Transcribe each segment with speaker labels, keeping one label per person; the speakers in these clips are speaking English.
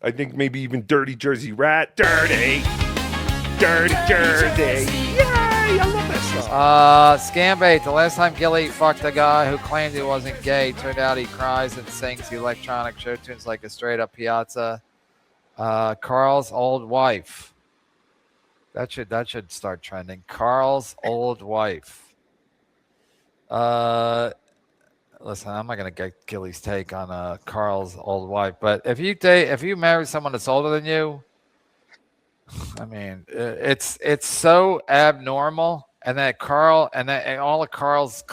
Speaker 1: I think maybe even Dirty Jersey Rat. Dirty Jersey. Yay! I love that song.
Speaker 2: Scambait. The last time Gilly fucked a guy who claimed he wasn't gay, turned out he cries and sings electronic show tunes like a straight up piazza. Carl's old wife. That should start trending. Carl's old wife. Listen, I'm not gonna get Gilly's take on Carl's old wife, but if you marry someone that's older than you, I mean, it's so abnormal. And that Carl and all of Carl's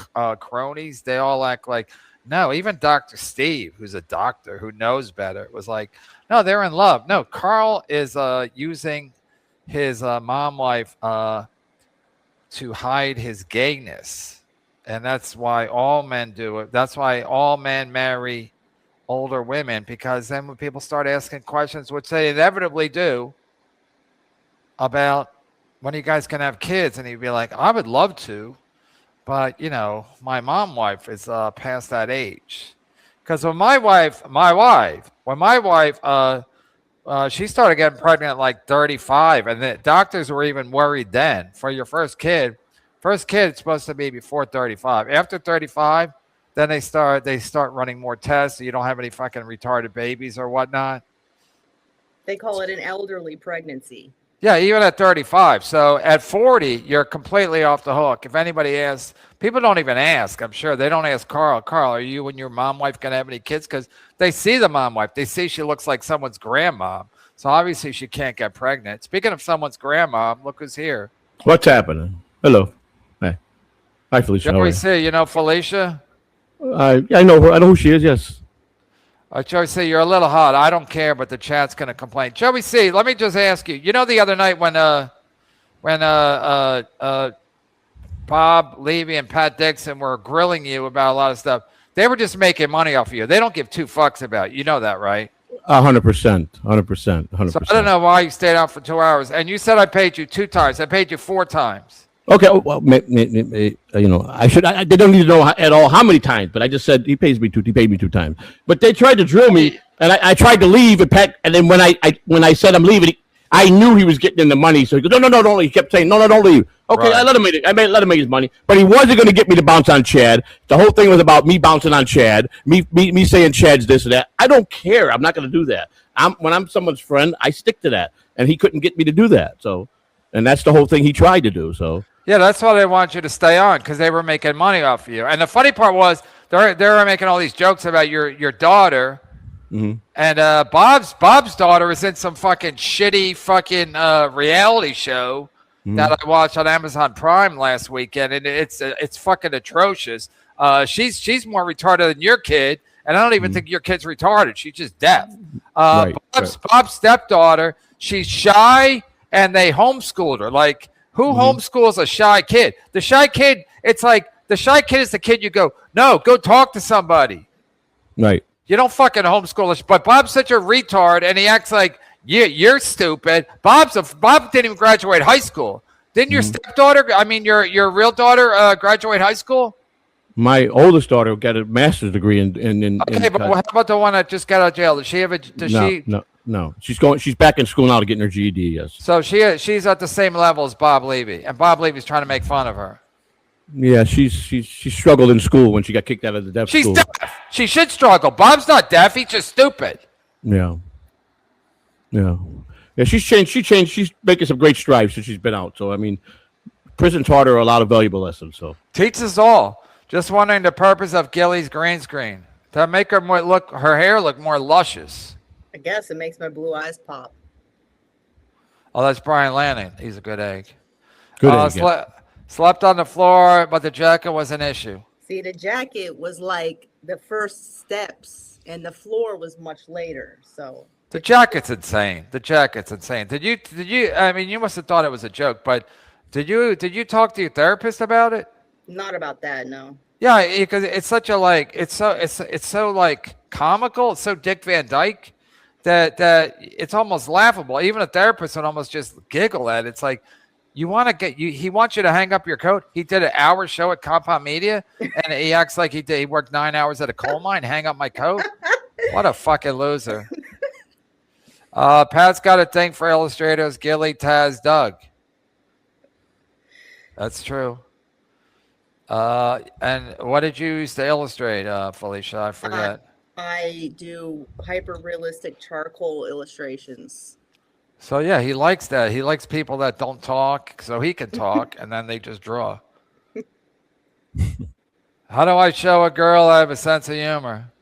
Speaker 2: cronies, they all act like, no, even Dr. Steve, who's a doctor who knows better, was like, no, they're in love. No, Carl is using his mom wife to hide his gayness. And that's why all men do it. That's why all men marry older women, because then when people start asking questions, which they inevitably do, about when you guys can have kids, and he'd be like, I would love to, but you know, my mom wife is past that age. Because when my wife, she started getting pregnant at like 35, and the doctors were even worried then. For your first kid, it's supposed to be before 35. After 35, then they start running more tests, so you don't have any fucking retarded babies or whatnot.
Speaker 3: They call it an elderly pregnancy.
Speaker 2: Yeah, even at 35. So at 40, you're completely off the hook. If anybody asks, people don't even ask. I'm sure they don't ask Carl, are you and your mom wife going to have any kids? Because they see the mom wife. They see she looks like someone's grandma. So obviously she can't get pregnant. Speaking of someone's grandma, look who's here.
Speaker 4: What's happening? Hello. Hey. Hi, Felicia.
Speaker 2: Joey C., you know Felicia?
Speaker 4: I know her. I know who she is, yes.
Speaker 2: Joey C., you're a little hot. I don't care, but the chat's going to complain. Joey C., let me just ask you. You know the other night when Bob, Levy, and Pat Dixon were grilling you about a lot of stuff, they were just making money off of you. They don't give two fucks about you. You know that, right?
Speaker 4: 100%.
Speaker 2: So I don't know why you stayed out for 2 hours. And you said I paid you 2 times. I paid you 4 times.
Speaker 4: Okay, well, you know, they don't need to know at all how many times, but I just said he paid me 2 times. But they tried to drill me, and I tried to leave, and then when I said I'm leaving, I knew he was getting in the money, so he goes, no, don't leave. He kept saying, no, don't leave. Okay, right. I let him make his money, but he wasn't going to get me to bounce on Chad. The whole thing was about me bouncing on Chad, me saying Chad's this and that. I don't care. I'm not going to do that. When I'm someone's friend, I stick to that, and he couldn't get me to do that. So, and that's the whole thing he tried to do. So.
Speaker 2: Yeah, that's why they want you to stay on, because they were making money off of you. And the funny part was they were making all these jokes about your daughter. Mm-hmm. And Bob's daughter is in some fucking shitty fucking reality show that I watched on Amazon Prime last weekend, and it's fucking atrocious. She's more retarded than your kid, and I don't even think your kid's retarded. She's just deaf. Bob's stepdaughter, she's shy, and they homeschooled her. Like, who homeschools a shy kid? The shy kid, it's like the shy kid is the kid you go talk to somebody.
Speaker 4: Right.
Speaker 2: You don't fucking homeschool us. But Bob's such a retard, and he acts like you're stupid. Bob didn't even graduate high school. Didn't your stepdaughter, your real daughter, graduate high school?
Speaker 4: My oldest daughter got a master's degree in
Speaker 2: Okay, but how about the one that just got out of jail? Does she have a?
Speaker 4: No. She's back in school now to get her GED. Yes.
Speaker 2: So she's at the same level as Bob Levy, and Bob Levy's trying to make fun of her.
Speaker 4: Yeah, she struggled in school when she got kicked out of the deaf school.
Speaker 2: She's deaf. She should struggle. Bob's not deaf. He's just stupid.
Speaker 4: Yeah. She's changed. She's making some great strides since she's been out. So I mean, prison taught her a lot of valuable lessons. So
Speaker 2: teach us all. Just wondering the purpose of Gilly's green screen to make her her hair look more luscious.
Speaker 3: I guess it makes my blue eyes pop.
Speaker 2: Oh, that's Brian Lanning. He's a good egg.
Speaker 4: Good egg.
Speaker 2: Slept on the floor, but the jacket was an issue.
Speaker 3: See, the jacket was like the first steps, and the floor was much later. So
Speaker 2: the jacket's insane. Did you? I mean, you must have thought it was a joke, but did you talk to your therapist about it?
Speaker 3: Not about that, no.
Speaker 2: Yeah, because it's such a it's so like comical. It's so Dick Van Dyke that it's almost laughable. Even a therapist would almost just giggle at it. It's like, he wants you to hang up your coat. He did an hour show at Compound Media, and he acts like he worked 9 hours at a coal mine. Hang up my coat. What a fucking loser. Pat's got a thing for illustrators. Gilly, Taz, Doug. That's true. And what did you use to illustrate, Felicia? I forget.
Speaker 3: I do hyper realistic charcoal illustrations.
Speaker 2: So yeah, he likes that. He likes people that don't talk, so he can talk, and then they just draw. How do I show a girl I have a sense of humor?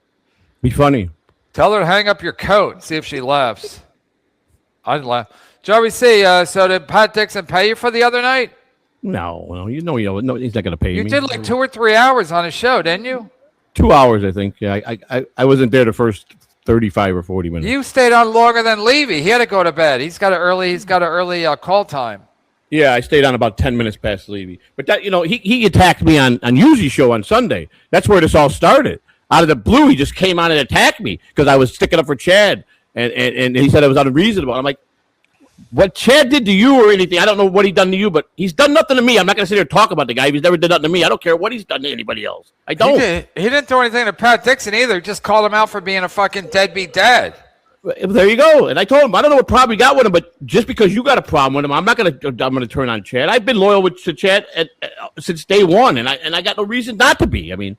Speaker 4: Be funny.
Speaker 2: Tell her to hang up your coat and see if she laughs. I'd laugh. Joey C, so did Pat Dixon pay you for the other night?
Speaker 4: No, no, no, he's not going to pay
Speaker 2: You
Speaker 4: me.
Speaker 2: did like 2 or 3 hours on his show, didn't you?
Speaker 4: 2 hours, I think. Yeah, I wasn't there the first 35 or 40 minutes.
Speaker 2: You stayed on longer than Levy. He had to go to bed. He's got an early call time.
Speaker 4: Yeah, I stayed on about 10 minutes past Levy. But that, he attacked me on Yuzi's show on Sunday. That's where this all started. Out of the blue, he just came on and attacked me because I was sticking up for Chad. And he said I was unreasonable. I'm like, what Chad did to you or anything, I don't know what he done to you, but he's done nothing to me. I'm not going to sit here and talk about the guy. He's never done nothing to me. I don't care what he's done to anybody else. I don't.
Speaker 2: He didn't do anything to Pat Dixon either. He just called him out for being a fucking deadbeat dad.
Speaker 4: There you go. And I told him, I don't know what problem you got with him, but just because you got a problem with him, I'm going to turn on Chad. I've been loyal to Chad since day one, and I got no reason not to be. I mean,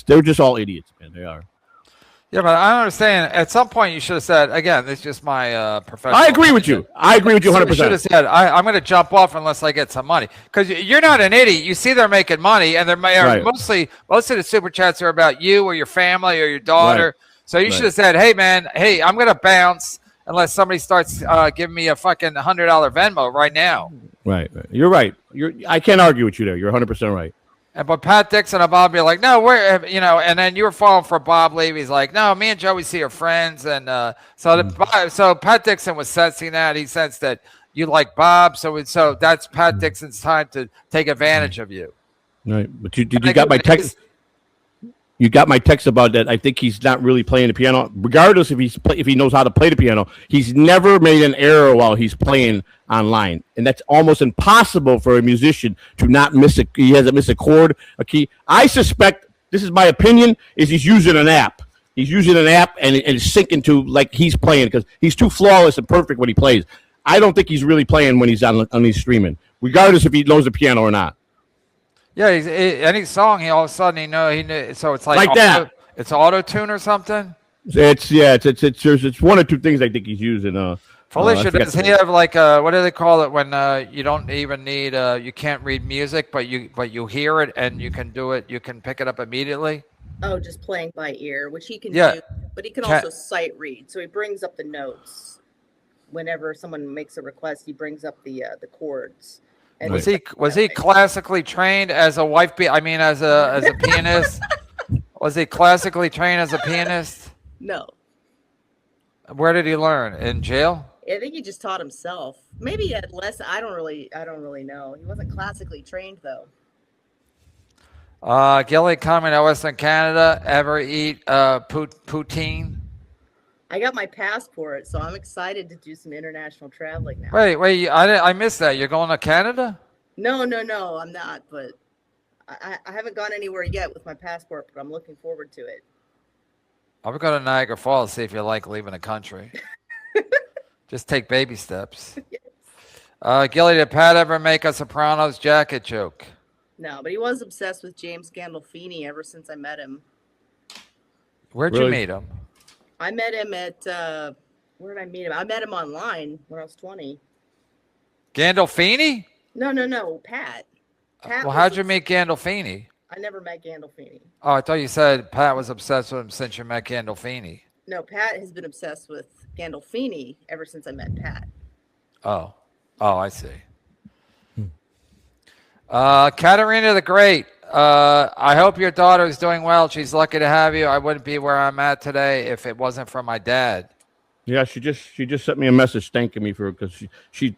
Speaker 4: they're just all idiots, man. They are.
Speaker 2: Yeah, but I don't understand. At some point, you should have said, again, this is just my professional.
Speaker 4: I agree with you. I agree with you 100%.
Speaker 2: You should have said, I'm going to jump off unless I get some money. Because you're not an idiot. You see they're making money, and they're
Speaker 4: right.
Speaker 2: most of the super chats are about you or your family or your daughter. Right. So you should have said, hey, man, I'm going to bounce unless somebody starts giving me a fucking $100 Venmo right now.
Speaker 4: Right. You're right. I can't argue with you there. You're 100% right.
Speaker 2: But Pat Dixon and Bob be like, no, we're, and then you were falling for Bob Levy's like, no, me and Joey C are friends. And so Pat Dixon was sensing that. He sensed that you like Bob. So that's Pat Dixon's time to take advantage of you.
Speaker 4: Right. But you got my text. You got my text about that. I think he's not really playing the piano, regardless if he knows how to play the piano. He's never made an error while he's playing online, and that's almost impossible for a musician to not miss a. He hasn't missed a chord, a key. I suspect, this is my opinion, is he's using an app. He's using an app and it's syncing to like he's playing because he's too flawless and perfect when he plays. I don't think he's really playing when he's on these streaming, regardless if he knows the piano or not.
Speaker 2: Yeah, any song, he all of a sudden he knew. So it's like
Speaker 4: that.
Speaker 2: It's auto tune or something.
Speaker 4: It's one or two things I think he's using.
Speaker 2: Felicia, does he have like what do they call it when you don't even need you can't read music, but you hear it and you can do it, you can pick it up immediately?
Speaker 3: Oh, just playing by ear, which he can do, but he can also sight read. So he brings up the notes whenever someone makes a request. He brings up the chords. And
Speaker 2: was he classically trained as a as a pianist? Was he classically trained as a pianist?
Speaker 3: No.
Speaker 2: Where did he learn? In jail?
Speaker 3: I think he just taught himself. Maybe he had less. I don't really know. He wasn't classically trained though.
Speaker 2: Gilly comment at Western Canada. Ever eat poutine?
Speaker 3: I got my passport, so I'm excited to do some international traveling now.
Speaker 2: Wait! I missed that. You're going to Canada?
Speaker 3: No, I'm not. But I haven't gone anywhere yet with my passport, but I'm looking forward to it.
Speaker 2: I'll go to Niagara Falls, see if you like leaving the country. Just take baby steps. Yes. Gilly, did Pat ever make a Sopranos jacket joke?
Speaker 3: No, but he was obsessed with James Gandolfini ever since I met him.
Speaker 2: Where'd you meet him?
Speaker 3: I met him at, where did I meet him? I met him online when I was 20.
Speaker 2: Gandolfini?
Speaker 3: No, Pat.
Speaker 2: Well, how'd you meet Gandolfini?
Speaker 3: I never met Gandolfini.
Speaker 2: Oh, I thought you said Pat was obsessed with him since you met Gandolfini.
Speaker 3: No, Pat has been obsessed with Gandolfini ever since I met Pat.
Speaker 2: Oh, I see. Katerina the Great. I hope your daughter is doing well. She's lucky to have you. I wouldn't be where I'm at today if it wasn't for my dad.
Speaker 4: Yeah, she just sent me a message thanking me for because she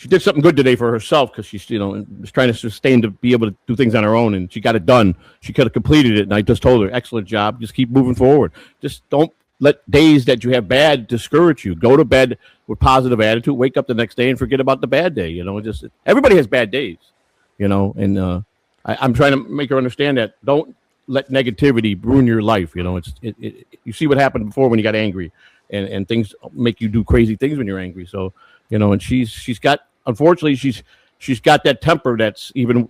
Speaker 4: did something good today for herself because she's was trying to sustain to be able to do things on her own, and she got it done. She could have completed it, and I just told her, excellent job. Just keep moving forward. Just don't let days that you have bad discourage you. Go to bed with positive attitude. Wake up the next day and forget about the bad day. Just everybody has bad days, and I'm trying to make her understand that. Don't let negativity ruin your life. You know, you see what happened before when you got angry, and things make you do crazy things when you're angry. So, you know, and she's got, unfortunately, she's got that temper that's even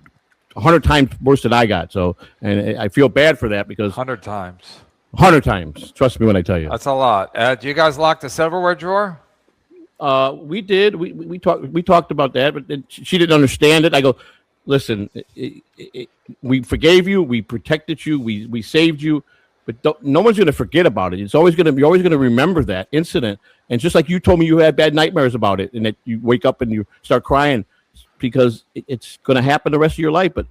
Speaker 4: 100 times worse than I got. So, and I feel bad for that because
Speaker 2: 100 times.
Speaker 4: 100 times. Trust me when I tell you.
Speaker 2: That's a lot. Do you guys lock the silverware drawer?
Speaker 4: We did. We talked about that, but she didn't understand it. I go, listen, we forgave you, we protected you, we saved you, but no one's going to forget about it. You're always going to remember that incident. And just like you told me you had bad nightmares about it, and that you wake up and you start crying because it's going to happen the rest of your life. But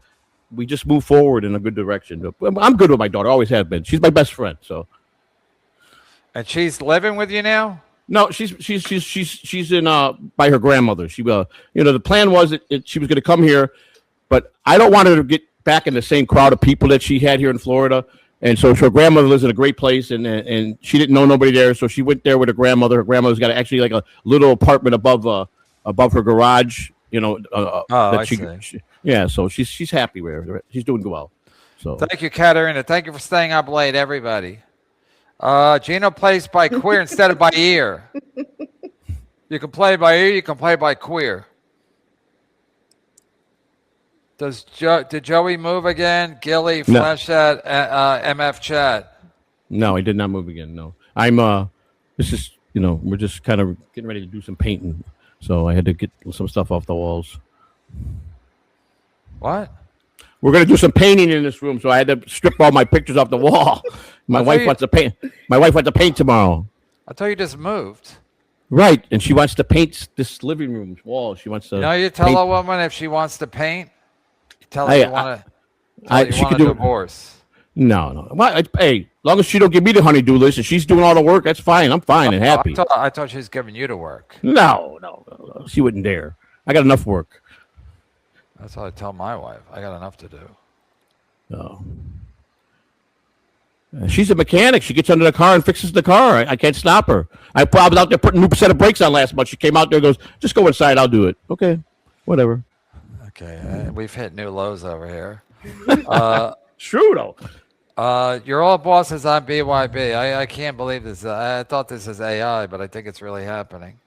Speaker 4: we just move forward in a good direction. I'm good with my daughter. Always have been. She's my best friend. So.
Speaker 2: And she's living with you now?
Speaker 4: No, she's in by her grandmother. She the plan was that she was going to come here, but I don't want her to get back in the same crowd of people that she had here in Florida. And so her grandmother lives in a great place, and she didn't know nobody there, so she went there with her grandmother. Her grandmother's got actually like a little apartment above her garage. You know,
Speaker 2: I see.
Speaker 4: Yeah, so she's happy with her. She's doing well. So
Speaker 2: thank you, Katerina. Thank you for staying up late, everybody. Gino plays by queer instead of by ear. You can play by ear. You can play by queer. Did Joey move again? Gilly, Flash Chat, MF Chat.
Speaker 4: No, he did not move again. No, I'm. This is we're just kind of getting ready to do some painting, so I had to get some stuff off the walls.
Speaker 2: What?
Speaker 4: We're going to do some painting in this room, so I had to strip all my pictures off the wall. My wife wants to paint. My wife wants to paint tomorrow.
Speaker 2: I thought you just moved.
Speaker 4: Right, and she wants to paint this living room wall. She wants to.
Speaker 2: You tell a woman if she wants to paint. You tell her you want a divorce.
Speaker 4: No. Well, hey, long as she don't give me the honey-do list and she's doing all the work, that's fine. I'm fine and happy.
Speaker 2: I thought she was giving you the work.
Speaker 4: No. She wouldn't dare. I got enough work.
Speaker 2: That's what I tell my wife. I got enough to do.
Speaker 4: Oh. She's a mechanic. She gets under the car and fixes the car. I can't stop her. I was out there putting a new set of brakes on last month. She came out there and goes, just go inside. I'll do it. Okay. Whatever.
Speaker 2: Okay. We've hit new lows over here.
Speaker 4: True, though.
Speaker 2: You're all bosses on BYB. I can't believe this. I thought this is AI, but I think it's really happening.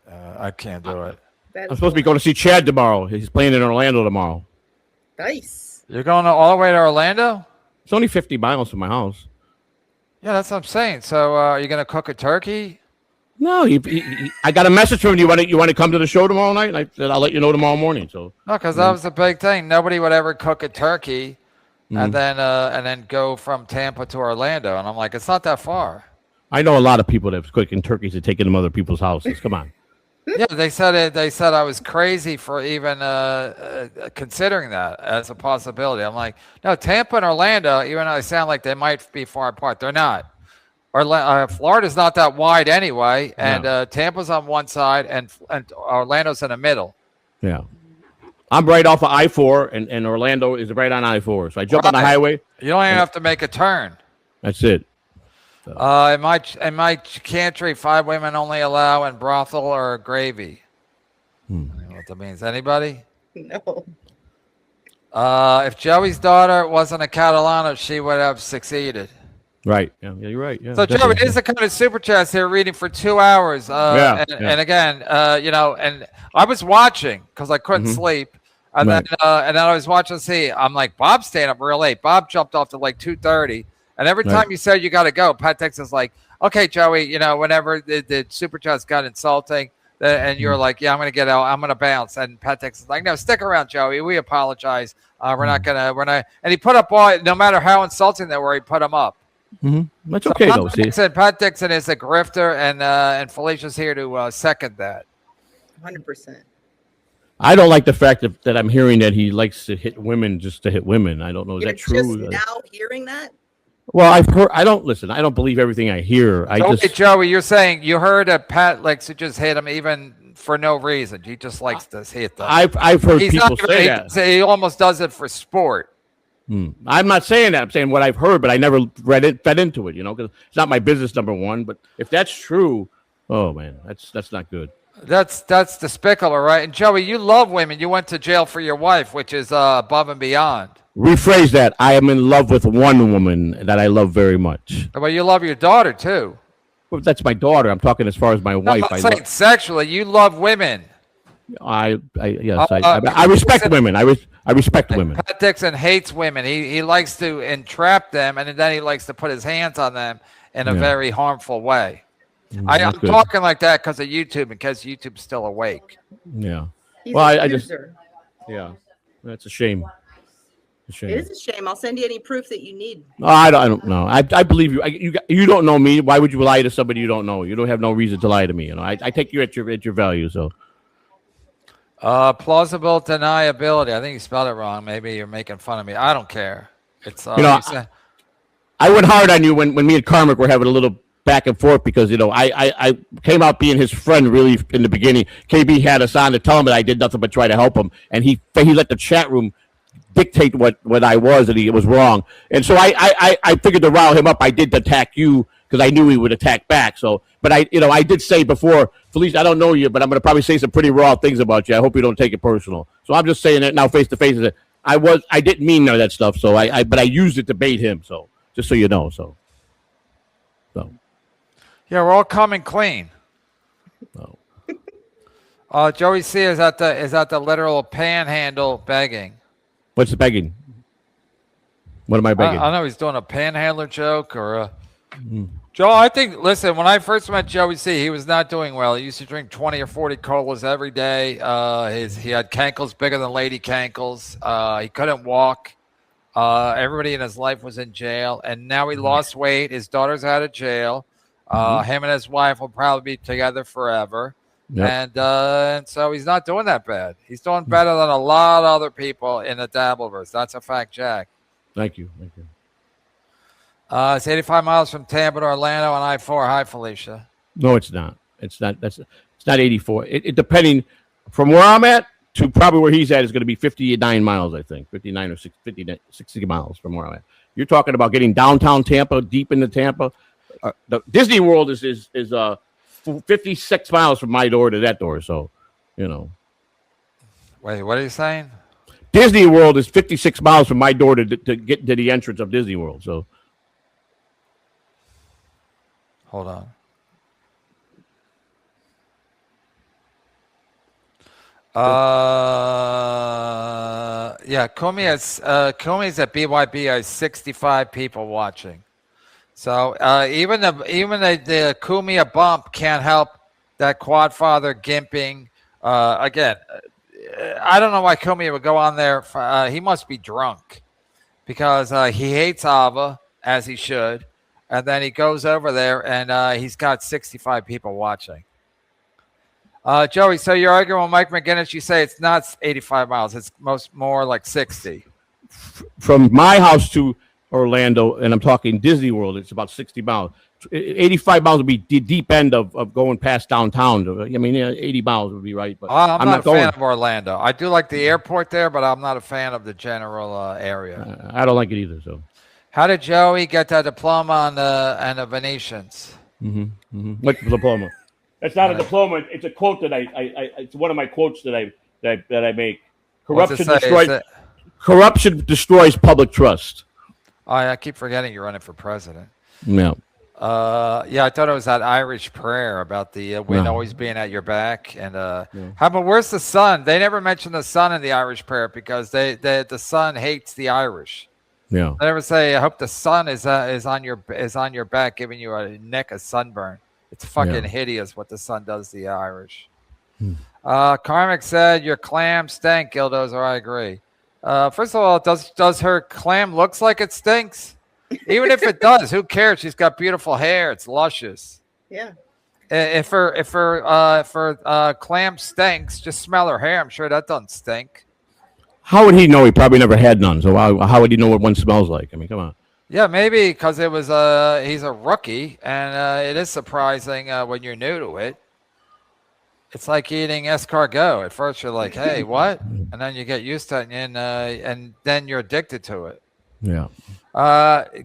Speaker 2: I can't do it.
Speaker 4: I'm supposed to be going to see Chad tomorrow. He's playing in Orlando tomorrow.
Speaker 3: Nice.
Speaker 2: You're going all the way to Orlando?
Speaker 4: It's only 50 miles from my house.
Speaker 2: Yeah, that's what I'm saying. So are you going to cook a turkey?
Speaker 4: No, I got a message from him. You want to come to the show tomorrow night? And I said, I'll let you know tomorrow morning. So
Speaker 2: no, because that was the big thing. Nobody would ever cook a turkey and then go from Tampa to Orlando. And I'm like, it's not that far.
Speaker 4: I know a lot of people that's cooking turkeys and taking them to other people's houses. Come on.
Speaker 2: Yeah, they said I was crazy for even considering that as a possibility. I'm like, no, Tampa and Orlando, even though they sound like they might be far apart, they're not. Florida's not that wide anyway, and Tampa's on one side, and Orlando's in the middle.
Speaker 4: Yeah, I'm right off of I-4, and Orlando is right on I-4. So I jump on the highway.
Speaker 2: You don't even have to make a turn.
Speaker 4: That's it.
Speaker 2: In my country, 5 women only allow in brothel or gravy. I don't know what that means. Anybody?
Speaker 3: No.
Speaker 2: If Joey's daughter wasn't a Catalana, she would have succeeded.
Speaker 4: Right. Yeah, you're right. Yeah,
Speaker 2: so, Joey, this is the kind of super chats here reading for 2 hours. And again, and I was watching because I couldn't sleep. And then I was watching to see. I'm like, Bob's staying up real late. Bob jumped off to like 2:30. And every time you said you got to go, Pat Dixon's like, okay, Joey, whenever the super chats got insulting, and you're like, yeah, I'm going to get out. I'm going to bounce. And Pat Dixon's like, no, stick around, Joey. We apologize. We're not. And he put up no matter how insulting they were, he put them up.
Speaker 4: That's okay, though.
Speaker 2: Pat Dixon is a grifter, and Felicia's here to second that.
Speaker 3: 100%.
Speaker 4: I don't like the fact that I'm hearing that he likes to hit women just to hit women. I don't know. Is that true?
Speaker 3: Just now hearing that?
Speaker 4: Well, I've heard. I don't believe everything I hear.
Speaker 2: Joey, you're saying you heard that Pat likes to just hit him even for no reason. He just likes to hit them.
Speaker 4: I've heard people say that.
Speaker 2: He almost does it for sport.
Speaker 4: I'm not saying that. I'm saying what I've heard, but I never fed into it. Because it's not my business, number one. But if that's true, oh man, that's not good.
Speaker 2: That's despicable, right? And Joey, you love women. You went to jail for your wife, which is above and beyond.
Speaker 4: Rephrase that. I am in love with one woman that I love very much.
Speaker 2: Well, you love your daughter too.
Speaker 4: Well, that's my daughter. I'm talking as far as my wife.
Speaker 2: I'm not saying sexually. You love women.
Speaker 4: Yes, I respect women. I respect women.
Speaker 2: Pat Dixon hates women. He likes to entrap them, and then he likes to put his hands on them in a very harmful way. I'm talking like that because of YouTube, in case YouTube's still awake.
Speaker 4: Yeah.
Speaker 3: He's
Speaker 4: Well,
Speaker 3: a
Speaker 4: I just.
Speaker 3: user.
Speaker 4: Yeah, that's a shame.
Speaker 3: It is a shame. I'll send you any proof that you need.
Speaker 4: Oh, I don't know. I believe you. You don't know me. Why would you lie to somebody you don't know? You don't have no reason to lie to me. You know, I take you at your value. So,
Speaker 2: plausible deniability. I think you spelled it wrong. Maybe you're making fun of me. I don't care. It's
Speaker 4: I went hard on you when me and Carmack were having a little back and forth because I came out being his friend really in the beginning. KB had us on to tell him that I did nothing but try to help him, and he let the chat room dictate what I was, and he was wrong. And so I figured to rile him up. I did attack you because I knew he would attack back. So, but I did say before, Felicia, I don't know you, but I'm going to probably say some pretty raw things about you. I hope you don't take it personal. So I'm just saying it now face to face. I didn't mean none of that stuff. So but I used it to bait him. So just so you know. So.
Speaker 2: Yeah, we're all coming clean.
Speaker 4: Oh.
Speaker 2: Joey C is at the literal panhandle begging.
Speaker 4: What's the begging? What am I begging?
Speaker 2: I know he's doing a panhandler joke or a... Joe, I think, listen, when I first met Joey C, he was not doing well. He used to drink 20 or 40 colas every day. He had cankles bigger than lady cankles. He couldn't walk. Everybody in his life was in jail. And now he lost weight. His daughter's out of jail. Him and his wife will probably be together forever. Yep. And so he's not doing that bad. He's doing better than a lot of other people in the Dabbleverse. That's a fact, Jack.
Speaker 4: Thank you.
Speaker 2: It's 85 miles from Tampa to Orlando on I-4. Hi, Felicia.
Speaker 4: No, it's not. It's not 84. It depending from where I'm at to probably where he's at is going to be 59 miles, I think. 59 or 60 miles from where I'm at. You're talking about getting downtown Tampa, deep into Tampa. The Disney World is 56 miles from my door to that door. So,
Speaker 2: Wait, what are you saying?
Speaker 4: Disney World is 56 miles from my door to get to the entrance of Disney World. So,
Speaker 2: hold on. Yeah, Kumi's at BYB has 65 people watching. So even the Kumia bump can't help that quad father gimping. Again, I don't know why Kumia would go on there. He must be drunk because he hates Ava, as he should. And then he goes over there and he's got 65 people watching. Joey, so you're arguing with Mike McGinnis. You say it's not 85 miles. It's more like 60.
Speaker 4: From my house to Orlando, and I'm talking Disney World, it's about 60 miles. 85 miles would be the deep end of going past downtown. I mean, 80 miles would be right. But
Speaker 2: I'm not a fan of Orlando. I do like the airport there, but I'm not a fan of the general area.
Speaker 4: I don't like it either. So,
Speaker 2: how did Joey get that diploma on the Venetians?
Speaker 4: What diploma? That's not a diploma. It's a quote that it's one of my quotes that I make. Corruption destroys public trust.
Speaker 2: Oh, I keep forgetting you're running for president.
Speaker 4: Yeah.
Speaker 2: Yeah, I thought it was that Irish prayer about the wind always being at your back. And how about where's the sun? They never mention the sun in the Irish prayer because the sun hates the Irish.
Speaker 4: Yeah.
Speaker 2: They never say, I hope the sun is on your back, giving you a neck of sunburn. It's fucking hideous what the sun does to the Irish. Carmack said your clam stank, Gildozer. I agree. First of all, does her clam looks like it stinks? Even if it does, who cares? She's got beautiful hair. It's luscious.
Speaker 3: Yeah.
Speaker 2: If her clam stinks, just smell her hair. I'm sure that doesn't stink.
Speaker 4: How would he know? He probably never had none. So how would he know what one smells like? I mean, come on.
Speaker 2: Yeah, maybe because it was he's a rookie, and it is surprising when you're new to it. It's like eating escargot. At first, you're like, "Hey, what?" And then you get used to it, and then you're addicted to it.
Speaker 4: Yeah.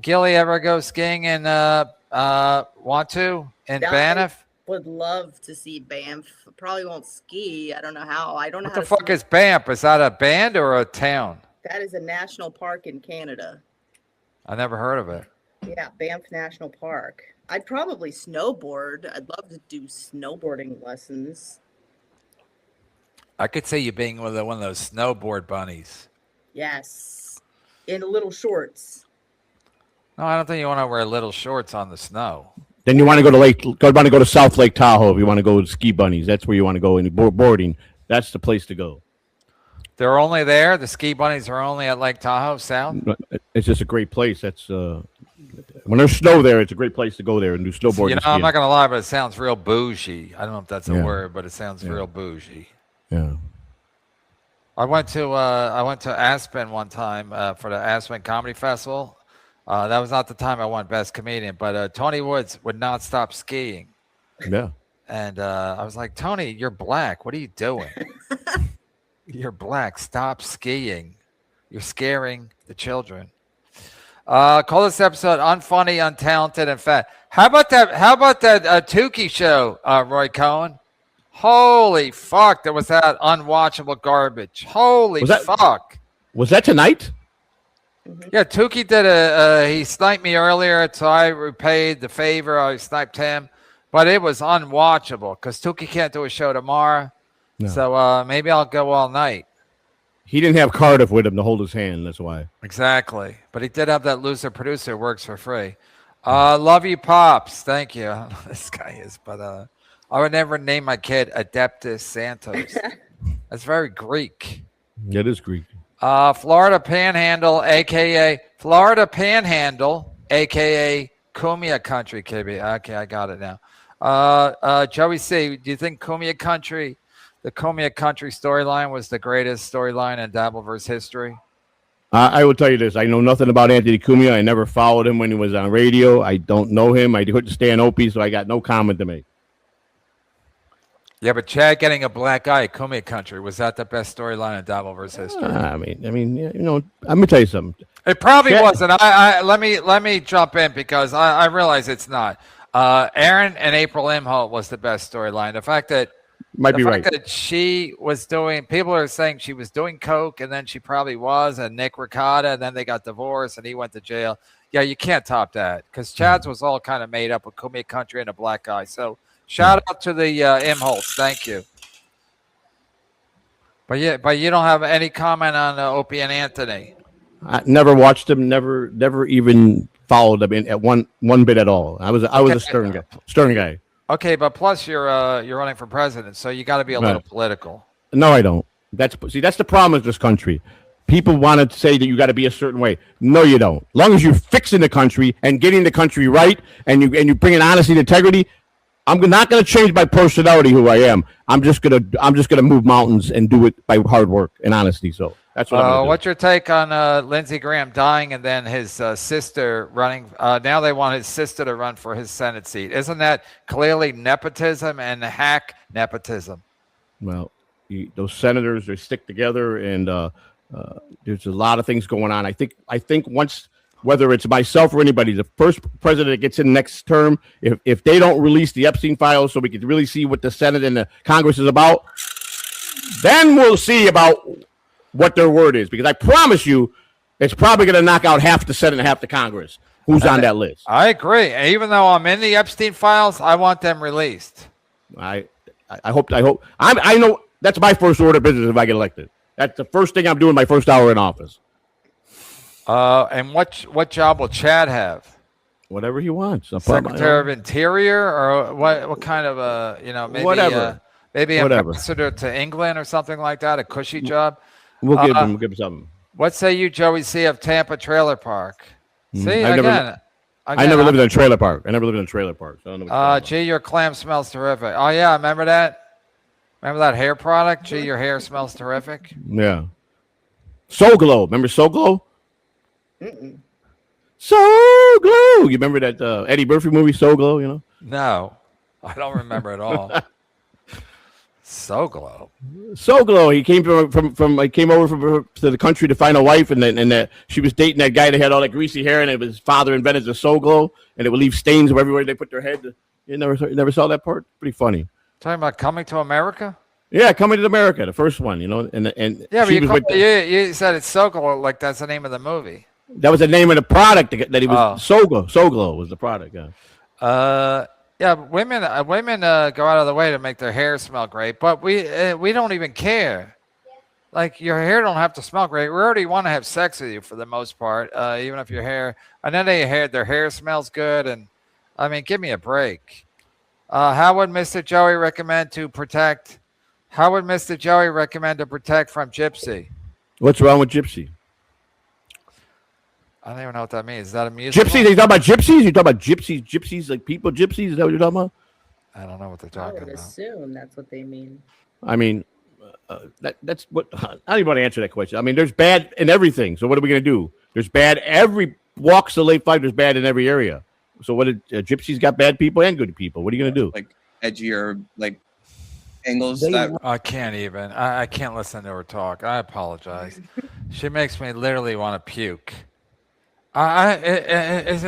Speaker 2: Gilly ever go skiing in want to in Banff?
Speaker 3: Would love to see Banff. Probably won't ski. I don't know how. I don't know
Speaker 2: What
Speaker 3: how
Speaker 2: the fuck is Banff? Is that a band or a town?
Speaker 3: That is a national park in Canada.
Speaker 2: I never heard of it.
Speaker 3: Yeah, Banff National Park. I'd probably snowboard. I'd love to do snowboarding lessons.
Speaker 2: I could see you being one of those snowboard bunnies.
Speaker 3: Yes. In little shorts.
Speaker 2: No, I don't think you want to wear little shorts on the snow.
Speaker 4: Then you want to go to South Lake Tahoe if you want to go to ski bunnies. That's where you want to go in boarding. That's the place to go.
Speaker 2: They're only there. The ski bunnies are only at Lake Tahoe South.
Speaker 4: It's just a great place. That's when there's snow there, it's a great place to go there and do snowboarding.
Speaker 2: You know, I'm not gonna lie, but it sounds real bougie. I don't know if that's a word, but it sounds real bougie.
Speaker 4: Yeah.
Speaker 2: I went to Aspen one time for the Aspen Comedy Festival. That was not the time I won Best Comedian, but Tony Woods would not stop skiing.
Speaker 4: Yeah.
Speaker 2: And I was like, Tony, you're black. What are you doing? You're black. Stop skiing. You're scaring the children. Call this episode Unfunny, Untalented, and Fat. How about that Tukey show, Roy Cohen? Holy fuck, that was that unwatchable garbage. Holy fuck.
Speaker 4: Was that tonight?
Speaker 2: Yeah, Tukey did he sniped me earlier, so I repaid the favor. I sniped him. But it was unwatchable because Tukey can't do a show tomorrow. No. So maybe I'll go all night.
Speaker 4: He didn't have Cardiff with him to hold his hand. That's why.
Speaker 2: Exactly. But he did have that loser producer who works for free. Love you, Pops. Thank you. I don't know who this guy is, but I would never name my kid Adeptus Santos. That's very Greek.
Speaker 4: It is Greek.
Speaker 2: Florida Panhandle, a.k.a. Cumia Country, KB. Okay, I got it now. Joey C., do you think Cumia Country, the Cumia Country storyline was the greatest storyline in Dabbleverse history?
Speaker 4: I will tell you this. I know nothing about Anthony Cumia. I never followed him when he was on radio. I don't know him. I couldn't stand Opie, so I got no comment to make.
Speaker 2: Yeah, but Chad getting a black eye, Cumia Country, was that the best storyline in Dabbleverse history?
Speaker 4: I mean, you know, I'm gonna tell you something.
Speaker 2: It probably wasn't. Let me jump in because I realize it's not. Aaron and April Imholt was the best storyline. The fact that that she was doing, people are saying she was doing coke, and then she probably was, and Nick Ricotta, and then they got divorced, and he went to jail. Yeah, you can't top that because Chad's was all kind of made up with Cumia Country and a black guy. So shout out to the Imholts. Thank you. But you don't have any comment on Opie and Anthony.
Speaker 4: I never watched him. Never even followed him at one bit at all. I was a Stern guy.
Speaker 2: Okay, but plus you're running for president, so you got to be a little political.
Speaker 4: No, I don't. That's the problem with this country. People want to say that you got to be a certain way. No, you don't. As long as you're fixing the country and getting the country right, and you bring in honesty and integrity, I'm not going to change my personality, who I am. I'm just gonna move mountains and do it by hard work and honesty. So that's what I'm gonna do.
Speaker 2: What's your take on Lindsey Graham dying and then his sister running? Now they want his sister to run for his Senate seat. Isn't that clearly nepotism and hack nepotism?
Speaker 4: Well, those senators, they stick together, and there's a lot of things going on. I think once, whether it's myself or anybody, the first president that gets in next term, if they don't release the Epstein files so we can really see what the Senate and the Congress is about, then we'll see about what their word is. Because I promise you, it's probably going to knock out half the Senate and half the Congress who's on that list.
Speaker 2: I agree. Even though I'm in the Epstein files, I want them released.
Speaker 4: I hope. I know that's my first order of business if I get elected. That's the first thing I'm doing my first hour in office.
Speaker 2: And what job will Chad have?
Speaker 4: Whatever he wants.
Speaker 2: Secretary of Interior, or what kind of maybe
Speaker 4: whatever.
Speaker 2: Maybe ambassador to England or something like that, a cushy job.
Speaker 4: We'll give him something.
Speaker 2: What say you, Joey C, of Tampa Trailer Park? See,
Speaker 4: I never lived in a trailer park. So I don't know
Speaker 2: gee, your clam smells terrific. Oh yeah, remember that? Remember that hair product? Gee, your hair smells terrific.
Speaker 4: Yeah. So Glow. Remember So Glow?
Speaker 3: Mm-mm.
Speaker 4: So Glow. You remember that Eddie Murphy movie, So Glow? You know?
Speaker 2: No, I don't remember at all. So Glow.
Speaker 4: So Glow. He came came over to the country to find a wife, and she was dating that guy that had all that greasy hair, and his father invented the So Glow, and it would leave stains everywhere they put their head. You never saw that part? Pretty funny.
Speaker 2: Talking about Coming to America?
Speaker 4: Yeah, Coming to America, the first one, and
Speaker 2: Yeah, but
Speaker 4: she
Speaker 2: you,
Speaker 4: was with
Speaker 2: you said it's Soglo, like that's the name of the movie.
Speaker 4: that was the name of the product that he was. Soglo was the product. Yeah.
Speaker 2: Yeah, women go out of the way to make their hair smell great, but we don't even care. Like your hair don't have to smell great. We already want to have sex with you for the most part, even if your hair. And then their hair smells good, and I mean, give me a break. How would Mr. Joey recommend to protect? How would Mr. Joey recommend to protect from Gypsy?
Speaker 4: What's wrong with Gypsy?
Speaker 2: I don't even know what that means. Is that a music?
Speaker 4: Gypsies? You talking about gypsies? You talking about gypsies like people gypsies? Is that what you're talking about?
Speaker 2: I don't know what they're
Speaker 3: I
Speaker 2: talking
Speaker 3: would
Speaker 2: about.
Speaker 3: assume that's what they mean.
Speaker 4: I mean, that's what I don't even want to answer that question. I mean, there's bad in everything. So what are we gonna do? There's bad every walks of late fight. There's bad in every area. So what? Gypsies got bad people and good people. What are you gonna do?
Speaker 5: Like edgier, like angles.
Speaker 2: I can't even. I can't listen to her talk. I apologize. She makes me literally want to puke. Is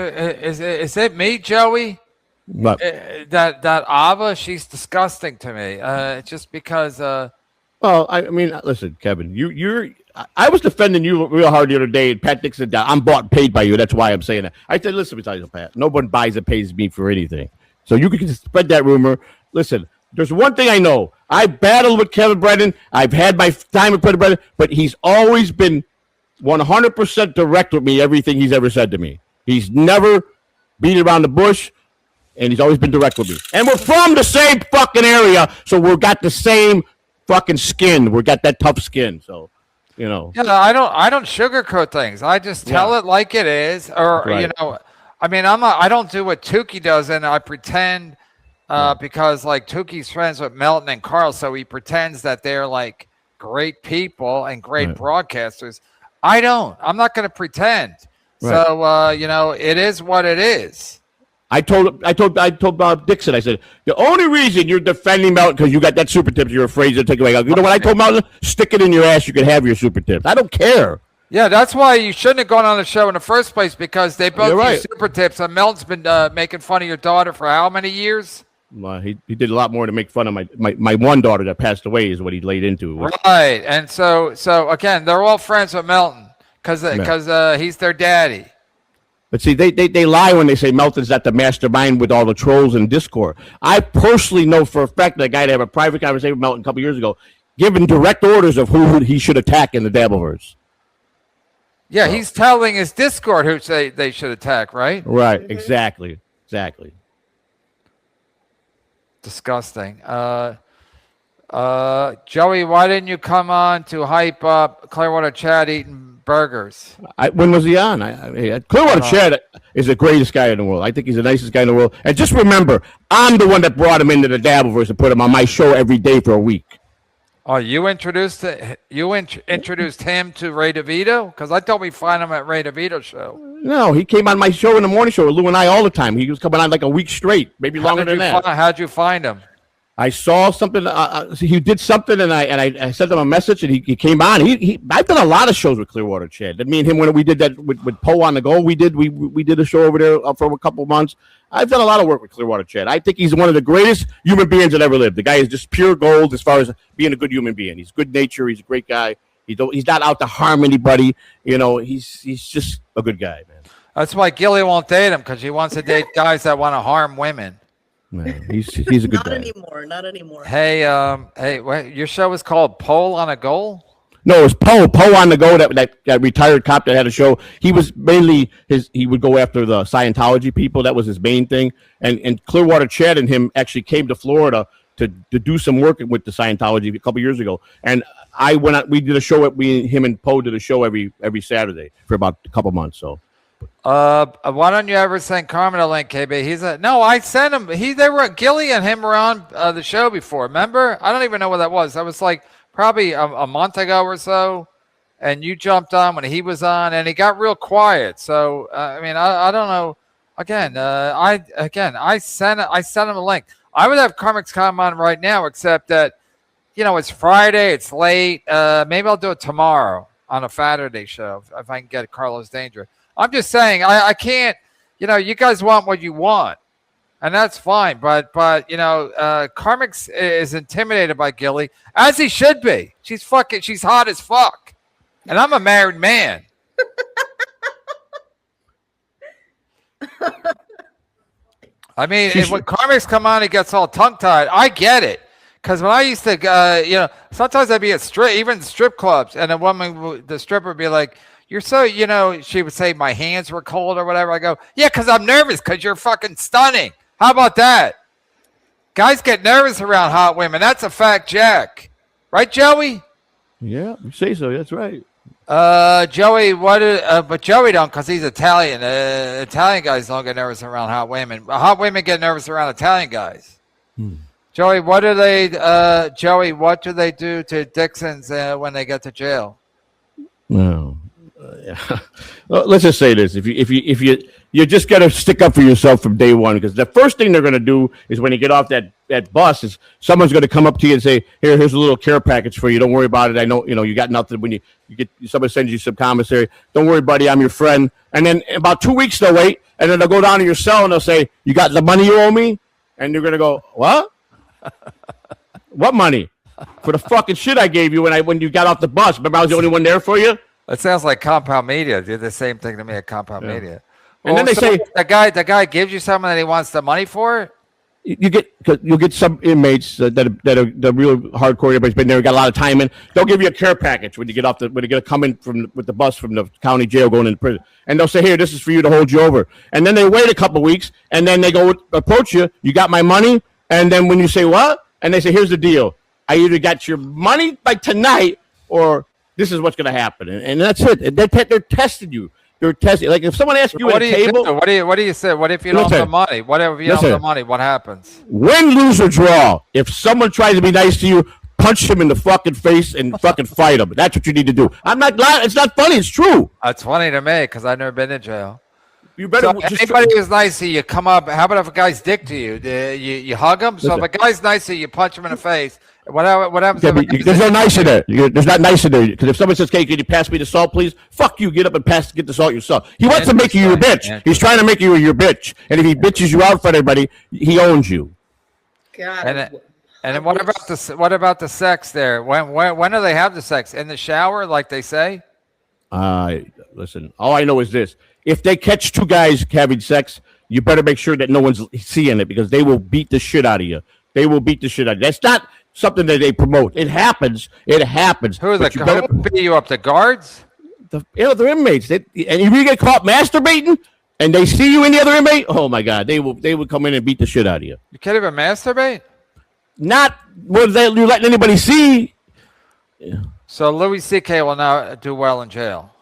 Speaker 2: it me, Joey?
Speaker 4: What?
Speaker 2: That Ava, she's disgusting to me. Just because.
Speaker 4: Well, I mean, listen, Kevin, I was defending you real hard the other day, and Pat Dixon, I'm bought and paid by you. That's why I'm saying that. I said, listen, Pat, no one buys and pays me for anything. So you can spread that rumor. Listen, there's one thing I know. I battled with Kevin Brennan. I've had my time with Kevin Brennan, but he's always been 100% direct with me, everything he's ever said to me. He's never beat around the bush, and he's always been direct with me. And we're from the same fucking area, so we've got the same fucking skin. We got that tough skin, so
Speaker 2: Yeah, I don't sugarcoat things. I just tell it like it is, or
Speaker 4: right.
Speaker 2: I mean, I don't do what Tukey does, and I pretend because like Tukey's friends with Melton and Carl, so he pretends that they're like great people and great broadcasters. I don't. I'm not going to pretend. Right. So it is what it is.
Speaker 4: I told Dixon. I said the only reason you're defending Melton because you got that super tips. You're afraid to take away. You know what I told Melton? Stick it in your ass. You can have your super tips. I don't care.
Speaker 2: Yeah, that's why you shouldn't have gone on the show in the first place because they both use super tips. And Melton's been making fun of your daughter for how many years?
Speaker 4: Well, he did a lot more to make fun of my one daughter that passed away is what he laid into.
Speaker 2: Right, and so again, they're all friends with Melton because he's their daddy.
Speaker 4: But see, they lie when they say Melton's not the mastermind with all the trolls and Discord. I personally know for a fact that a guy to have a private conversation with Melton a couple years ago, giving direct orders of who he should attack in the Dabbleverse.
Speaker 2: Yeah, he's telling his Discord who they should attack, right?
Speaker 4: Right, exactly.
Speaker 2: Disgusting. Joey, why didn't you come on to hype up Clearwater Chad eating burgers?
Speaker 4: When was he on? Clearwater Chad is the greatest guy in the world. I think he's the nicest guy in the world. And just remember, I'm the one that brought him into the Dabbleverse and put him on my show every day for a week.
Speaker 2: Oh, you introduced him to Ray DeVito? Because I thought we find him at Ray DeVito's show.
Speaker 4: No, he came on my show in the morning show with Lou and I all the time. He was coming on like a week straight, maybe longer than that.
Speaker 2: How'd you find him?
Speaker 4: I saw something. He did something, and I sent him a message, and he came on. I've done a lot of shows with Clearwater Chad. Me and him when we did that with Poe on the Go. We did a show over there for a couple of months. I've done a lot of work with Clearwater Chad. I think he's one of the greatest human beings that ever lived. The guy is just pure gold as far as being a good human being. He's good nature. He's a great guy. He's not out to harm anybody. He's just a good guy, man.
Speaker 2: That's why Gilly won't date him because he wants to date guys that want to harm women.
Speaker 4: Man, he's a good guy.
Speaker 3: Not anymore.
Speaker 2: Hey, your show is called Pole on a Goal?
Speaker 4: No, it was Poe on the Go, that retired cop that had a show. He was mainly he would go after the Scientology people. That was his main thing. And Clearwater Chad and him actually came to Florida to do some work with the Scientology a couple years ago. And I went out, we did a show him and Poe did a show every Saturday for about a couple months. So
Speaker 2: why don't you ever send Carmen a link, KB? I sent him. Gilly and him were on the show before. Remember? I don't even know what that was. That was like probably a month ago or so. And you jumped on when he was on, and he got real quiet. So I don't know. Again, I sent him a link. I would have Carmix come on right now, except that it's Friday, it's late. Maybe I'll do it tomorrow on a Saturday show if I can get Carlos Danger. I'm just saying, I can't, you guys want what you want. and that's fine. But you know, Karmic is intimidated by Gilly, as he should be. She's hot as fuck, and I'm a married man. I mean, when Karmic's come on, he gets all tongue-tied. I get it. Because when I used to, you know, sometimes I'd be at even strip clubs, and the stripper would be like, "You're so," you know, she would say my hands were cold or whatever. I go, "Yeah, because I'm nervous because you're fucking stunning." How about that? Guys get nervous around hot women. That's a fact, Jack. Right, Joey?
Speaker 4: Yeah, you say so. That's right.
Speaker 2: Joey, but Joey don't, because he's Italian. Italian guys don't get nervous around hot women. Hot women get nervous around Italian guys. Joey, what do they do to Dixons when they get to jail?
Speaker 4: No. Well, let's just say this: if you just got to stick up for yourself from day one, because the first thing they're going to do is when you get off that bus is someone's going to come up to you and say, here's a little care package for you. Don't worry about it. I know you got nothing. When you get somebody sends you some commissary, don't worry, buddy. I'm your friend. And then about 2 weeks they'll wait, and then they'll go down to your cell and they'll say, you got the money you owe me? And you're going to go, what? What money? For the fucking shit I gave you when you got off the bus. Remember I was the only one there for you?
Speaker 2: It sounds like Compound Media did the same thing to me at Compound Media.
Speaker 4: And then they say
Speaker 2: the guy gives you something that he wants the money for.
Speaker 4: You'll get some inmates that are the real hardcore. Everybody's been there, got a lot of time in. They'll give you a care package when you get off when you come in with the bus from the county jail going into prison, and they'll say, "Here, this is for you to hold you over." And then they wait a couple of weeks, and then they go approach you. You got my money, and then when you say what, and they say, "Here's the deal. I either got your money by tonight, or this is what's going to happen," and that's it. They're testing you. They're testing. Like if someone asks you at a table,
Speaker 2: what do you say? What if you don't have the money? Whatever you don't have the money, what happens?
Speaker 4: Win, lose, or draw. If someone tries to be nice to you, punch him in the fucking face and fucking fight him. That's what you need to do. I'm not lying. It's not funny. It's true.
Speaker 2: It's funny to me because I've never been in jail.
Speaker 4: You better.
Speaker 2: So if anybody who's nice to you, come up. How about if a guy's dick to you? You hug him. So if a guy's nice to you, you punch him in the face. What happens?
Speaker 4: There's no nice in there. There's not nice in there. Because if someone says, "Hey, can you pass me the salt, please?" Fuck you. Get up and get the salt yourself. He wants to make you your bitch. He's trying to make you your bitch. And if he bitches you out in front of everybody, he owns you.
Speaker 3: God.
Speaker 2: And then what about the sex there? When do they have the sex? In the shower, like they say?
Speaker 4: Listen. All I know is this: if they catch two guys having sex, you better make sure that no one's seeing it, because they will beat the shit out of you. They will beat the shit out of you. That's not something that they promote. It happens. It happens.
Speaker 2: Who beat you up? The guards?
Speaker 4: They're inmates. And if you get caught masturbating and they see you in the other inmate, oh my God, they will come in and beat the shit out of you.
Speaker 2: You can't even masturbate? Not
Speaker 4: where you letting anybody see.
Speaker 2: Yeah. So Louis C.K. will now do well in jail.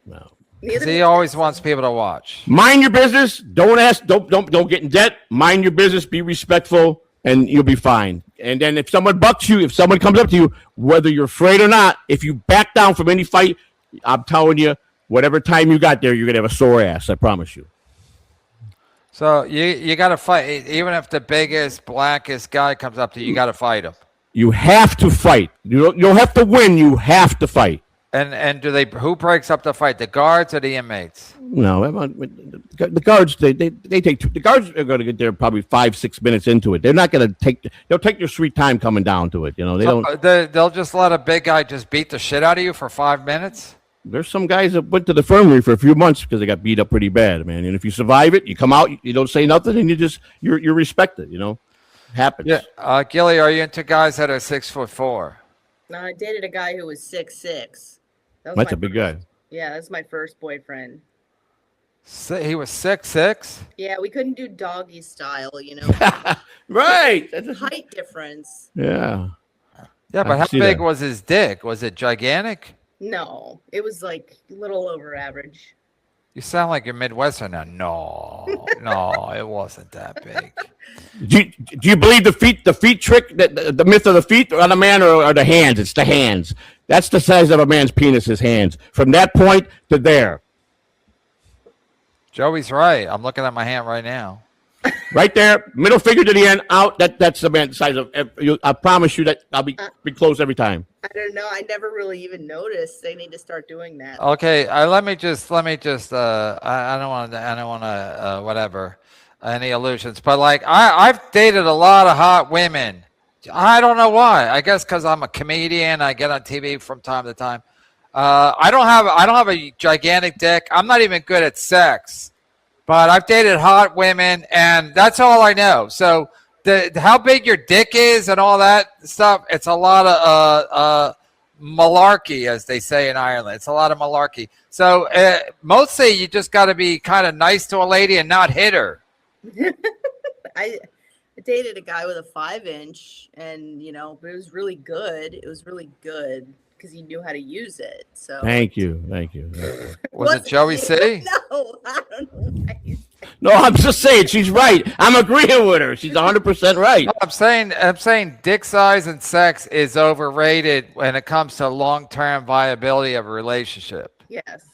Speaker 2: No. He always wants people to watch.
Speaker 4: Mind your business. Don't ask. Don't get in debt. Mind your business. Be respectful, and you'll be fine. And then if someone bucks you, if someone comes up to you, whether you're afraid or not, if you back down from any fight, I'm telling you, whatever time you got there, you're gonna have a sore ass. I promise you.
Speaker 2: So you got to fight, even if the biggest, blackest guy comes up to you. You got to fight him.
Speaker 4: You have to fight. You don't have to win. You have to fight.
Speaker 2: And who breaks up the fight? The guards or the inmates?
Speaker 4: No, the guards. They take. The guards are going to get there probably 5-6 minutes into it. They're not going to take. They'll take their sweet time coming down to it. You know,
Speaker 2: They'll just let a big guy just beat the shit out of you for 5 minutes.
Speaker 4: There's some guys that went to the infirmary for a few months because they got beat up pretty bad, man. And if you survive it, you come out, you don't say nothing, and you're respected. You know, it happens.
Speaker 2: Yeah, Gilly, are you into guys that are 6'4"?
Speaker 3: No, I dated a guy who was 6'6".
Speaker 4: That's a big guy.
Speaker 3: Yeah, that's my first boyfriend.
Speaker 2: He was 6'6"?
Speaker 3: Yeah, we couldn't do doggy style, you know.
Speaker 4: Right.
Speaker 3: Height difference.
Speaker 4: Yeah.
Speaker 2: Yeah, but how big was his dick? Was it gigantic?
Speaker 3: No, it was like a little over average.
Speaker 2: You sound like you're Midwestern now. No, it wasn't that big.
Speaker 4: Do you believe the feet trick, the myth of the feet on a man, or the hands? It's the hands. That's the size of a man's penis, his hands. From that point to there.
Speaker 2: Joey's right. I'm looking at my hand right now.
Speaker 4: Right there, middle finger to the end, out. That's the man's size of. I promise you that I'll be close every time.
Speaker 3: I don't know. I never really even noticed. They need to start doing that.
Speaker 2: Okay, let me just. I don't want to. Whatever. any illusions. But like I've dated a lot of hot women. I don't know why. I guess because I'm a comedian. I get on TV from time to time. I don't have a gigantic dick. I'm not even good at sex, but I've dated hot women, and that's all I know. So how big your dick is and all that stuff, it's a lot of malarkey, as they say in Ireland. It's a lot of malarkey. So mostly you just got to be kind of nice to a lady and not hit her.
Speaker 3: I dated a guy with a 5-inch, and but it was really good. It was really good because he knew how to use it. So
Speaker 4: Thank you.
Speaker 2: Was it Joey C?
Speaker 3: No, I don't know why you said
Speaker 4: No, I'm just saying she's right. I'm agreeing with her. She's 100% right.
Speaker 2: No, I'm saying dick size and sex is overrated when it comes to long-term viability of a relationship.
Speaker 3: yes.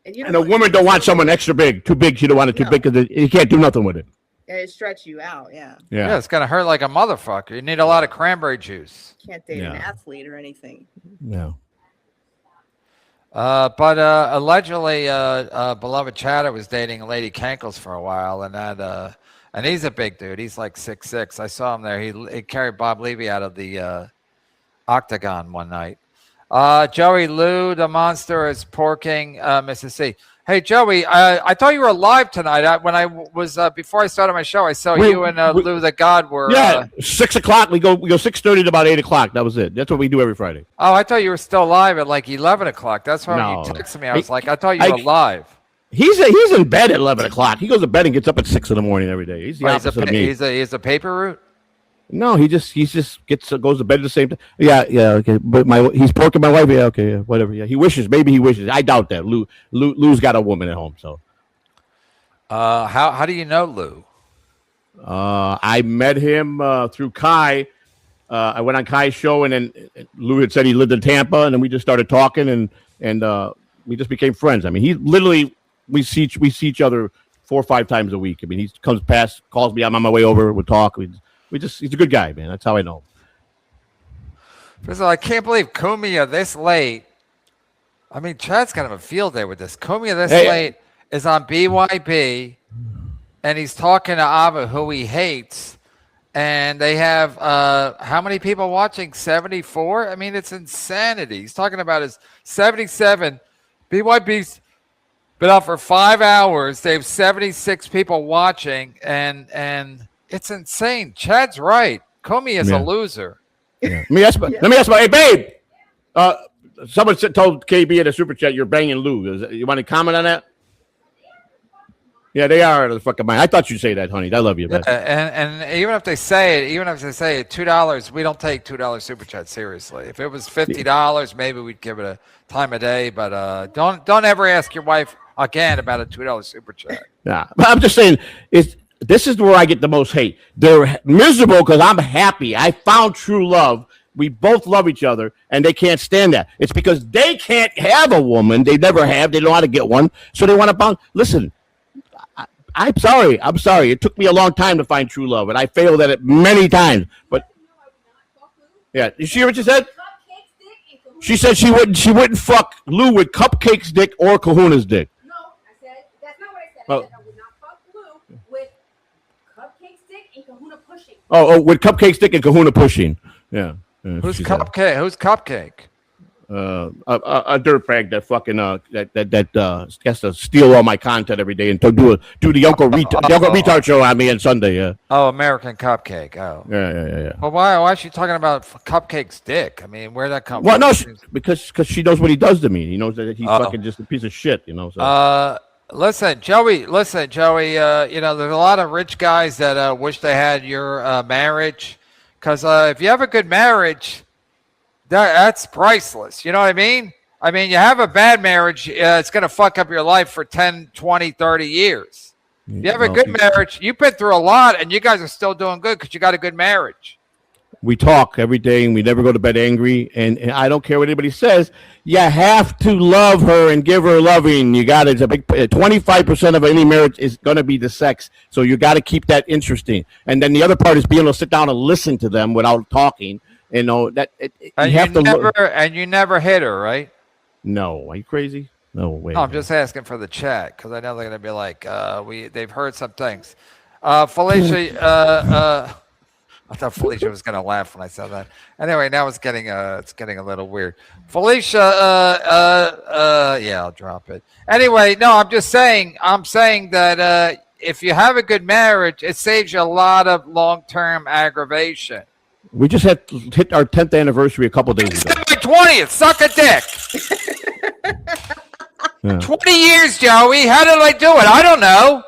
Speaker 4: And a woman don't want someone extra big, too big. She don't want it too big because you can't do nothing with it.
Speaker 3: It stretch you out. Yeah.
Speaker 2: Yeah, it's gonna hurt like a motherfucker. You need a lot of cranberry juice.
Speaker 3: Can't date an athlete or anything.
Speaker 4: No.
Speaker 2: But allegedly, beloved Chatter was dating Lady Cankles for a while, and he's a big dude. He's like 6'6". I saw him there. He carried Bob Levy out of the octagon one night. Joey Lou, the monster, is porking Mrs. C. Hey, Joey, I thought you were live tonight. When I was before I started my show, I saw you and Lou the God were.
Speaker 4: 6 o'clock. We go 6:30 to about 8 o'clock. That was it. That's what we do every Friday.
Speaker 2: Oh, I thought you were still live at like 11 o'clock. That's why when you texted me, I was like, I thought you were live.
Speaker 4: He's in bed at 11 o'clock. He goes to bed and gets up at 6 in the morning every day. He's the opposite of me.
Speaker 2: He's a paper route.
Speaker 4: No, he just goes to bed at the same time. Yeah, okay. But he's porking my wife. Yeah, okay, whatever. Yeah, maybe he wishes. I doubt that. Lou's got a woman at home. So,
Speaker 2: how do you know Lou?
Speaker 4: I met him through Kai. I went on Kai's show, and then Lou had said he lived in Tampa, and then we just started talking, and we just became friends. I mean, he literally we see each other 4 or 5 times a week. I mean, he comes past, calls me. I'm on my way over. We'll talk. He's a good guy, man. That's how I know him.
Speaker 2: First of all, I can't believe Kumia this late. I mean, Chad's kind of a field day with this. Kumia this late is on BYB, and he's talking to Ava, who he hates, and they have how many people watching? 74? I mean, it's insanity. He's talking about his 77. BYB's been out for 5 hours. They have 76 people watching, and it's insane. Chad's right. Comey is a loser.
Speaker 4: Yeah. Let me ask my, hey, babe. Someone told KB in a super chat you're banging Lou. You want to comment on that? Yeah, they are out of the fucking mind. I thought you'd say that, honey. I love you, man.
Speaker 2: And even if they say it, $2, we don't take $2 super chat seriously. If it was $50, maybe we'd give it a time of day. But don't ever ask your wife again about a $2 super chat.
Speaker 4: Yeah, but I'm just saying this is where I get the most hate. They're miserable because I'm happy. I found true love. We both love each other, and they can't stand that. It's because they can't have a woman. They never have. They don't know how to get one, so they want to bounce. Listen, I'm sorry. It took me a long time to find true love, and I failed at it many times. But yeah, you see what she said? She said she wouldn't fuck Lou with Cupcake's dick or Kahuna's dick.
Speaker 6: No, I said that's not what I said. I said I would not fuck Lou with Cupcake's dick and Kahuna pushing.
Speaker 4: Oh, with Cupcake's dick and Kahuna pushing. Yeah.
Speaker 2: Who's Cupcake? Who's Cupcake?
Speaker 4: A dirtbag that fucking that has to steal all my content every day and to do the Uncle Retard show on me on Sunday. Yeah.
Speaker 2: Oh, American Cupcake. Oh.
Speaker 4: Yeah.
Speaker 2: Well, why is she talking about Cupcake's dick? I mean, where'd that come from?
Speaker 4: Well, no, because she knows what he does to me. He knows that he's fucking just a piece of shit. You know. So.
Speaker 2: Listen, Joey. there's a lot of rich guys that wish they had your marriage, because if you have a good marriage, that's priceless. You know what I mean? I mean, you have a bad marriage, it's going to fuck up your life for 10, 20, 30 years. If you have a good marriage, you've been through a lot, and you guys are still doing good because you got a good marriage.
Speaker 4: We talk every day, and we never go to bed angry, and I don't care what anybody says. You have to love her and give her loving. You got it's a big 25% of any marriage is going to be the sex, so you got to keep that interesting. And then the other part is being able to sit down and listen to them without talking. You know that
Speaker 2: you never hit her, right?
Speaker 4: No, are you crazy? No way.
Speaker 2: No, I'm just asking for the chat because I know they're gonna be like, they've heard some things. Felicia, I thought Felicia was gonna laugh when I said that. Anyway, now it's getting a little weird. Felicia, yeah, I'll drop it. Anyway, no, I'm saying that if you have a good marriage, it saves you a lot of long-term aggravation.
Speaker 4: We just hit our 10th anniversary a couple days ago.
Speaker 2: My 20th, suck a dick.
Speaker 4: Yeah.
Speaker 2: 20 years, Joey. How did I do it? I don't know.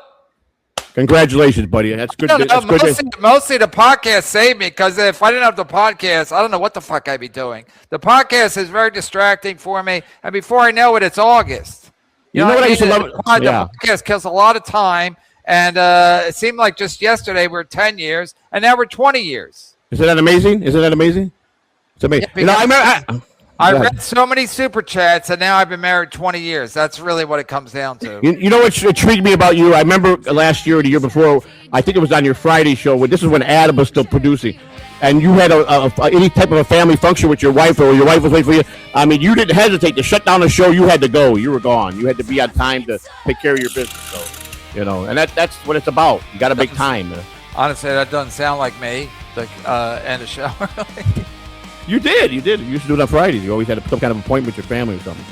Speaker 4: Congratulations, buddy. That's good. That's good.
Speaker 2: Mostly the podcast saved me, because if I didn't have the podcast, I don't know what the fuck I'd be doing. The podcast is very distracting for me, and before I know it, it's August.
Speaker 4: You know what I used to love?
Speaker 2: The podcast kills a lot of time, and it seemed like just yesterday we were 10 years, and now we're 20 years.
Speaker 4: Isn't that amazing? It's amazing.
Speaker 2: Yeah, I read so many super chats, and now I've been married 20 years. That's really what it comes down to.
Speaker 4: You know what intrigued me about you? I remember last year or the year before, I think it was on your Friday show, this is when Adam was still producing, and you had any type of a family function with your wife, or your wife was waiting for you. I mean, you didn't hesitate to shut down the show. You had to go. You were gone. You had to be on time to take care of your business. So, and that's what it's about. You got to make time.
Speaker 2: Honestly, that doesn't sound like me. End the show.
Speaker 4: You did. You used to do it on Fridays. You always had some kind of appointment with your family or something.